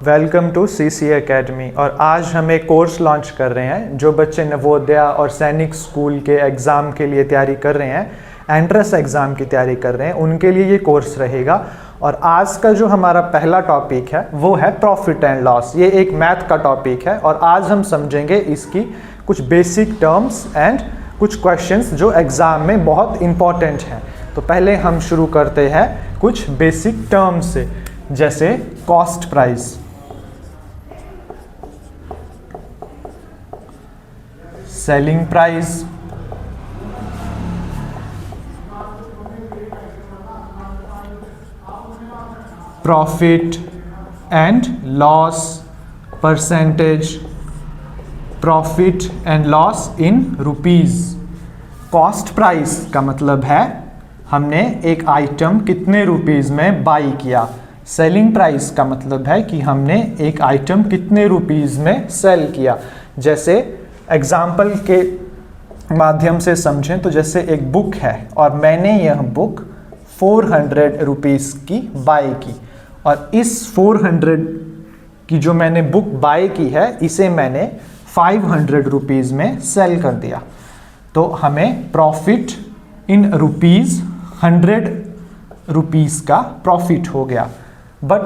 Welcome to CC academy. और आज हम एक कोर्स लॉन्च कर रहे हैं जो बच्चे नवोदय और सैनिक स्कूल के एग्ज़ाम के लिए तैयारी कर रहे हैं, एंट्रेंस एग्ज़ाम की तैयारी कर रहे हैं, उनके लिए ये कोर्स रहेगा। और आज का जो हमारा पहला टॉपिक है वो है प्रॉफिट एंड लॉस। ये एक मैथ का टॉपिक है और आज हम समझेंगे इसकी कुछ बेसिक टर्म्स एंड कुछ क्वेश्चंस जो एग्ज़ाम में बहुत इम्पॉर्टेंट हैं। तो पहले हम शुरू करते हैं कुछ बेसिक टर्म्स से, जैसे cost price, selling price, profit and loss percentage, profit and loss in rupees. Cost price का मतलब है हमने एक आइटम कितने रुपीस में बाई किया। सेलिंग प्राइस का मतलब है कि हमने एक आइटम कितने रुपीस में सेल किया। जैसे एग्जाम्पल के माध्यम से समझें तो जैसे एक बुक है और मैंने यह बुक 400 रुपीस की बाय की, और इस 400 की जो मैंने बुक बाय की है इसे मैंने 500 रुपीस में सेल कर दिया। तो हमें प्रॉफिट इन रुपीस 100 रुपीस का प्रॉफिट हो गया। बट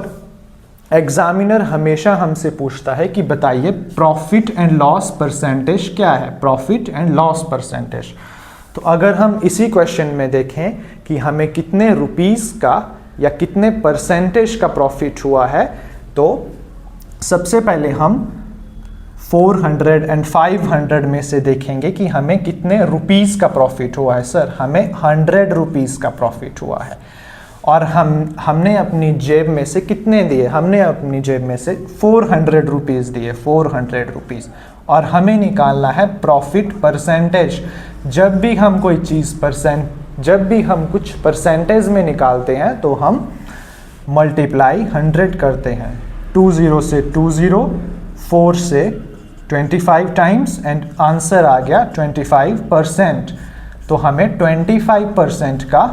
एग्जामिनर हमेशा हमसे पूछता है कि बताइए प्रॉफिट एंड लॉस परसेंटेज क्या है, प्रॉफिट एंड लॉस परसेंटेज। तो अगर हम इसी क्वेश्चन में देखें कि हमें कितने रुपीस का या कितने परसेंटेज का प्रॉफिट हुआ है, तो सबसे पहले हम 400 एंड 500 में से देखेंगे कि हमें कितने रुपीस का प्रॉफिट हुआ है। सर हमें 100 रुपीस का प्रॉफिट हुआ है। और हमने अपनी जेब में से कितने दिए, हमने अपनी जेब में से 400 रुपीज़ दिए, 400 रुपीज़। और हमें निकालना है प्रॉफिट परसेंटेज। जब भी हम कोई चीज़ जब भी हम कुछ परसेंटेज में निकालते हैं तो हम मल्टीप्लाई 100 करते हैं। 20 से 20, 4 से 25 टाइम्स एंड आंसर आ गया 25%। तो हमें 25% का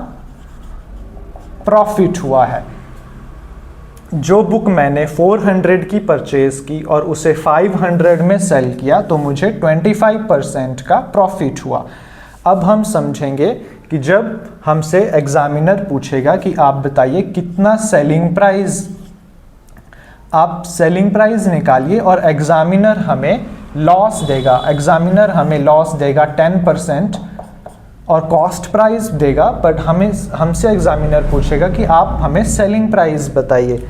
प्रॉफिट हुआ है। जो बुक मैंने 400 की परचेज की और उसे 500 में सेल किया तो मुझे 25% का प्रॉफिट हुआ। अब हम समझेंगे कि जब हमसे एग्जामिनर पूछेगा कि आप बताइए कितना सेलिंग प्राइस, आप सेलिंग प्राइस निकालिए और एग्जामिनर हमें लॉस देगा। एग्जामिनर हमें लॉस देगा 10% और कॉस्ट प्राइस देगा, बट हमसे एग्जामिनर पूछेगा कि आप हमें सेलिंग प्राइस बताइए।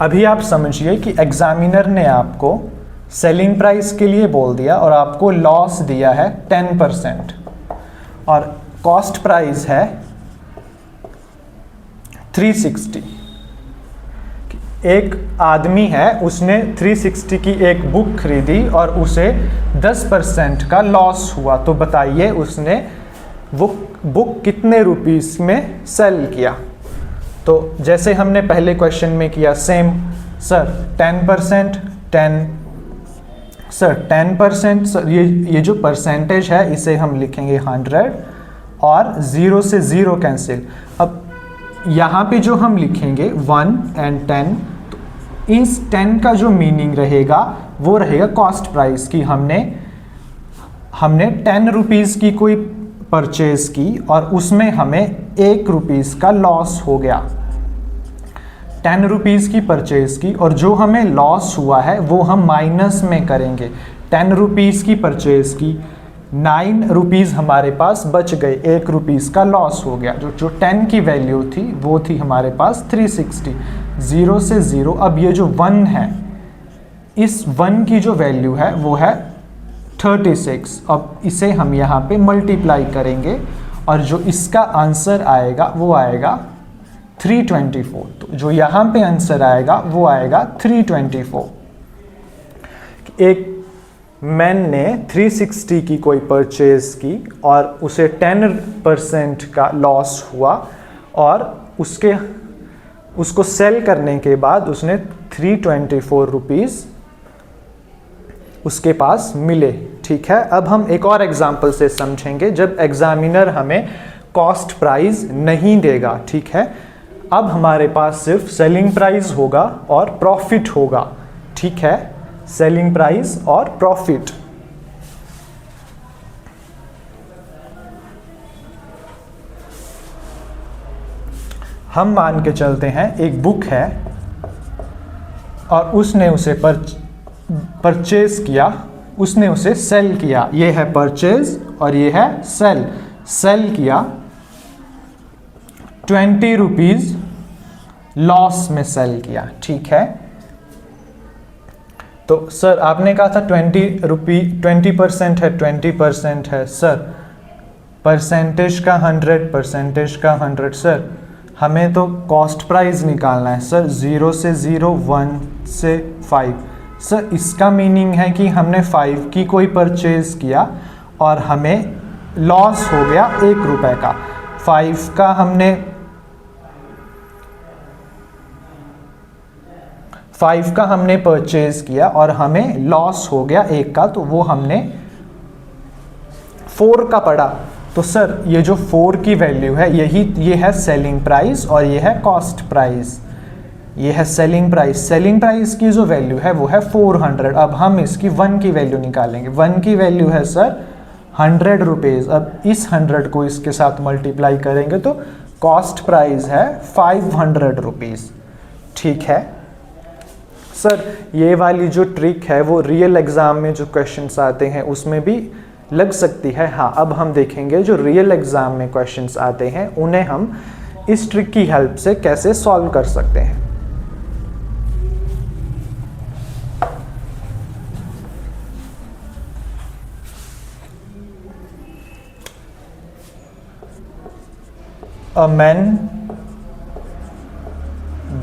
अभी आप समझिए कि एग्जामिनर ने आपको सेलिंग प्राइस के लिए बोल दिया और आपको लॉस दिया है 10% और कॉस्ट प्राइस है 360। एक आदमी है, उसने 360 की एक बुक खरीदी और उसे 10% का लॉस हुआ। तो बताइए उसने वो बुक कितने रुपीस में सेल किया। तो जैसे हमने पहले क्वेश्चन में किया सेम, सर 10%, 10%, सर ये जो परसेंटेज है इसे हम लिखेंगे 100 और 0 से 0 कैंसिल। अब यहाँ पे जो हम लिखेंगे 1 एंड 10, इस 10 का जो मीनिंग रहेगा वो रहेगा कॉस्ट प्राइस की। हमने 10 रुपीज़ की कोई परचेज की और उसमें हमें 1 रुपीस का लॉस हो गया। 10 रुपीज़ की परचेज की और जो हमें लॉस हुआ है वो हम माइनस में करेंगे। 10 रुपीज़ की परचेज की, 9 रुपीज़ हमारे पास बच गए, 1 रुपीस का लॉस हो गया। जो 10 की वैल्यू थी वो थी हमारे पास 360, 0 से 0। अब ये जो 1 है, इस 1 की जो वैल्यू है वो है 36। अब इसे हम यहाँ पे मल्टीप्लाई करेंगे और जो इसका आंसर आएगा वो आएगा 324। तो जो यहाँ पे आंसर आएगा वो आएगा 324। एक मैन ने 360 की कोई परचेज की और उसे 10% का लॉस हुआ और उसको सेल करने के बाद उसने 324 रुपीज़ उसके पास मिले। ठीक है, अब हम एक और एग्जाम्पल से समझेंगे जब एग्जामिनर हमें कॉस्ट प्राइस नहीं देगा। ठीक है, अब हमारे पास सिर्फ सेलिंग प्राइस होगा और प्रॉफिट होगा। ठीक है, सेलिंग प्राइस और प्रॉफिट। हम मान के चलते हैं एक बुक है और उसने उसे परचेज किया, उसने उसे सेल किया। ये है परचेज और ये है सेल। सेल किया 20 रुपीज, लॉस में सेल किया। ठीक है, तो सर आपने कहा था 20% है, 20% है सर, परसेंटेज का 100, परसेंटेज का 100। सर हमें तो कॉस्ट प्राइस निकालना है सर, 0 से 0, 1 से 5। सर इसका मीनिंग है कि हमने 5 की कोई परचेज किया और हमें लॉस हो गया 1 रुपए का। 5 का हमने 5 का हमने परचेज किया और हमें लॉस हो गया 1 का, तो वो हमने 4 का पड़ा। तो सर ये जो 4 की वैल्यू है ये है सेलिंग प्राइस और ये है कॉस्ट प्राइस। ये है सेलिंग प्राइस। सेलिंग प्राइस की जो वैल्यू है वो है 400। अब हम इसकी 1 की वैल्यू निकालेंगे। 1 की वैल्यू है सर 100 रुपीज़। अब इस 100 को इसके साथ मल्टीप्लाई करेंगे तो कॉस्ट प्राइस है 500 रुपीज़। ठीक है सर, ये वाली जो ट्रिक है वो रियल एग्ज़ाम में जो क्वेश्चंस आते हैं उसमें भी लग सकती है। हाँ, अब हम देखेंगे जो रियल एग्ज़ाम में क्वेश्चंस आते हैं उन्हें हम इस ट्रिक की हेल्प से कैसे सॉल्व कर सकते हैं। A man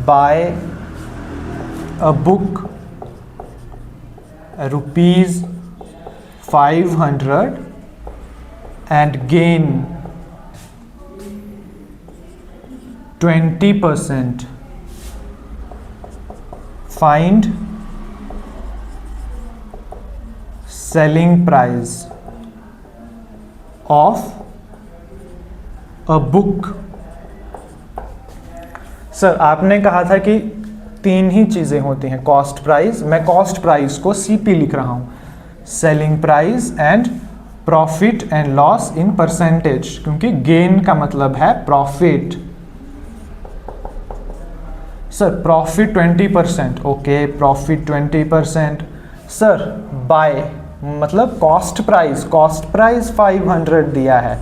buy a book rupees 500 and gain 20%. Find selling price of a book. Sir आपने कहा था कि 3 ही चीज़ें होती हैं, कॉस्ट प्राइस। मैं कॉस्ट प्राइस को CP लिख रहा हूँ, selling price and profit and loss in percentage, क्योंकि गेन का मतलब है profit. Sir profit 20%, okay profit 20%। Sir by मतलब कॉस्ट प्राइस 500 दिया है।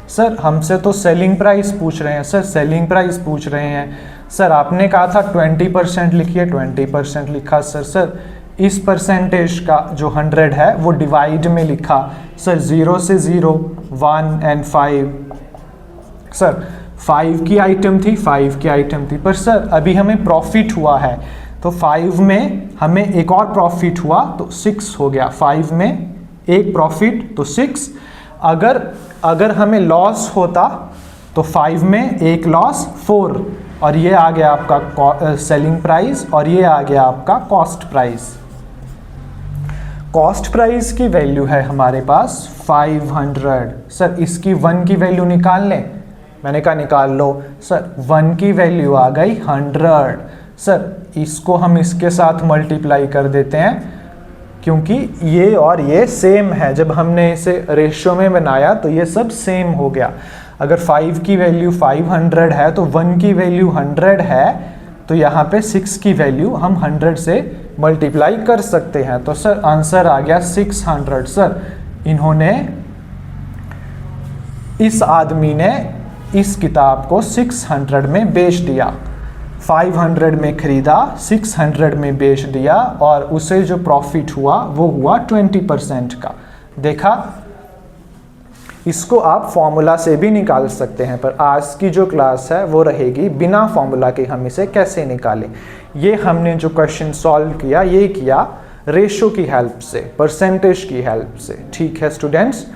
सर हमसे तो सेलिंग प्राइस पूछ रहे हैं। सर सेलिंग प्राइस पूछ रहे हैं। सर आपने कहा था 20% लिखिए, 20% लिखा सर। सर इस परसेंटेज का जो 100 है वो डिवाइड में लिखा। सर 0 से 0, 1 एंड 5। सर 5 की आइटम थी, पर सर अभी हमें प्रॉफिट हुआ है तो 5 में हमें एक और प्रॉफिट हुआ तो 6 हो गया। 5 में एक प्रॉफिट तो 6। अगर हमें लॉस होता तो 5 में एक लॉस 4, और ये आ गया आपका सेलिंग प्राइस और ये आ गया आपका कॉस्ट प्राइस। कॉस्ट प्राइस की वैल्यू है हमारे पास 500। सर इसकी 1 की वैल्यू निकाल लें। मैंने कहा निकाल लो। सर 1 की वैल्यू आ गई 100। सर इसको हम इसके साथ मल्टीप्लाई कर देते हैं क्योंकि ये और ये सेम है। जब हमने इसे रेशियो में बनाया तो ये सब सेम हो गया। अगर 5 की वैल्यू 500 है तो 1 की वैल्यू 100 है, तो यहाँ पे 6 की वैल्यू हम 100 से मल्टीप्लाई कर सकते हैं। तो सर आंसर आ गया 600। सर इन्होंने, इस आदमी ने इस किताब को 600 में बेच दिया। 500 में खरीदा, 600 में बेच दिया और उसे जो प्रॉफिट हुआ वो हुआ 20% का। देखा, इसको आप फॉर्मूला से भी निकाल सकते हैं, पर आज की जो क्लास है वो रहेगी बिना फॉर्मूला के हम इसे कैसे निकालें। ये हमने जो क्वेश्चन सॉल्व किया ये किया रेशो की हेल्प से, परसेंटेज की हेल्प से। ठीक है स्टूडेंट्स,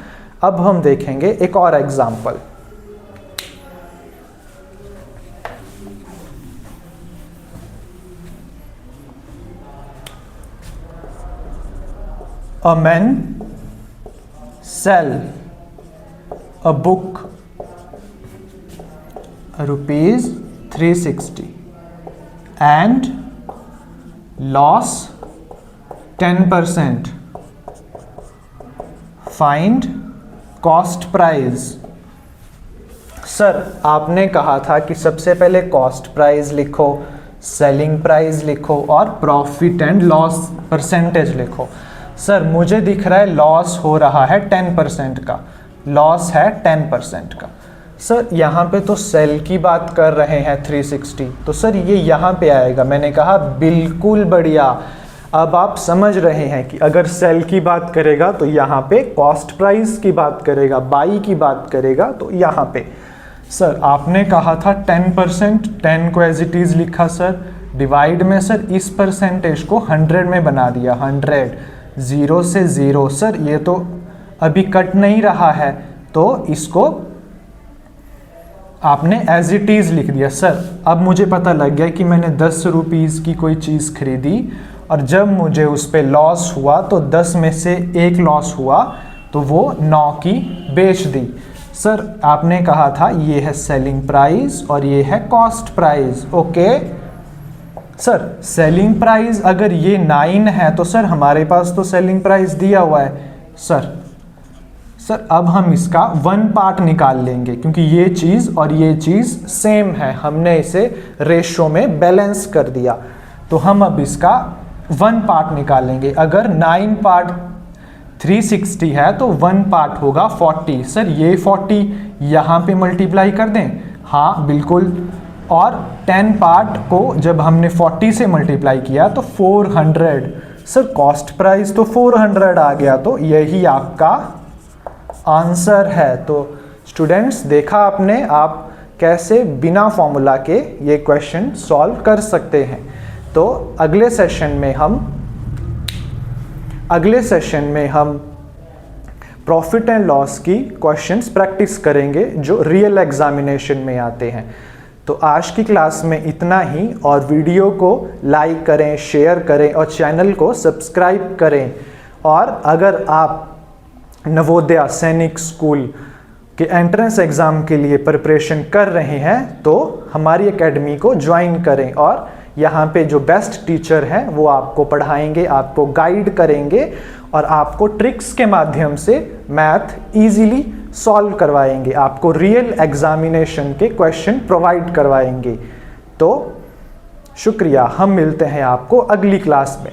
अब हम देखेंगे एक और example. A man sell a book rupees 360 and loss 10%. Find cost price. Sir आपने कहा था कि सबसे पहले कॉस्ट प्राइस लिखो, सेलिंग प्राइस लिखो और प्रॉफिट एंड लॉस परसेंटेज लिखो। सर मुझे दिख रहा है लॉस हो रहा है 10% का, लॉस है 10% का। सर यहाँ पे तो सेल की बात कर रहे हैं 360, तो सर ये यहाँ पे आएगा। मैंने कहा बिल्कुल बढ़िया। अब आप समझ रहे हैं कि अगर सेल की बात करेगा तो यहाँ पे कॉस्ट प्राइस की बात करेगा, बाई की बात करेगा तो यहाँ पे। सर आपने कहा था 10%, 10 को एज इट इज़ लिखा सर, डिवाइड में सर इस परसेंटेज को 100 में बना दिया, 100, 0 से 0। सर ये तो अभी कट नहीं रहा है तो इसको आपने एज इट इज़ लिख दिया। सर अब मुझे पता लग गया कि मैंने 10 रुपीज़ की कोई चीज़ खरीदी और जब मुझे उस पर लॉस हुआ तो 10 में से 1 लॉस हुआ तो वो 9 की बेच दी। सर आपने कहा था ये है सेलिंग प्राइस और ये है cost price. Okay sir selling price अगर ये 9 है तो सर हमारे पास तो सेलिंग प्राइस दिया हुआ है। सर अब हम इसका 1 पार्ट निकाल लेंगे क्योंकि ये चीज़ और ये चीज़ सेम है, हमने इसे रेशो में बैलेंस कर दिया। तो हम अब इसका 1 पार्ट निकालेंगे। अगर 9 पार्ट 360 है तो 1 पार्ट होगा 40। सर ये 40 यहाँ पे मल्टीप्लाई कर दें, हाँ बिल्कुल। और 10 पार्ट को जब हमने 40 से मल्टीप्लाई किया तो 400। सर कॉस्ट प्राइस तो 400 आ गया, तो यही आपका आंसर है। तो स्टूडेंट्स देखा आपने, आप कैसे बिना फॉर्मूला के ये क्वेश्चन सॉल्व कर सकते हैं। तो अगले सेशन में हम प्रॉफिट एंड लॉस की क्वेश्चंस प्रैक्टिस करेंगे जो रियल एग्जामिनेशन में आते हैं। तो आज की क्लास में इतना ही, और वीडियो को लाइक करें, शेयर करें और चैनल को सब्सक्राइब करें। और अगर आप नवोदय सैनिक स्कूल के एंट्रेंस एग्ज़ाम के लिए प्रिपरेशन कर रहे हैं तो हमारी एकेडमी को ज्वाइन करें, और यहाँ पे जो बेस्ट टीचर हैं वो आपको पढ़ाएंगे, आपको गाइड करेंगे और आपको ट्रिक्स के माध्यम से मैथ इजीली सॉल्व करवाएंगे, आपको रियल एग्जामिनेशन के क्वेश्चन प्रोवाइड करवाएंगे। तो शुक्रिया, हम मिलते हैं आपको अगली क्लास में।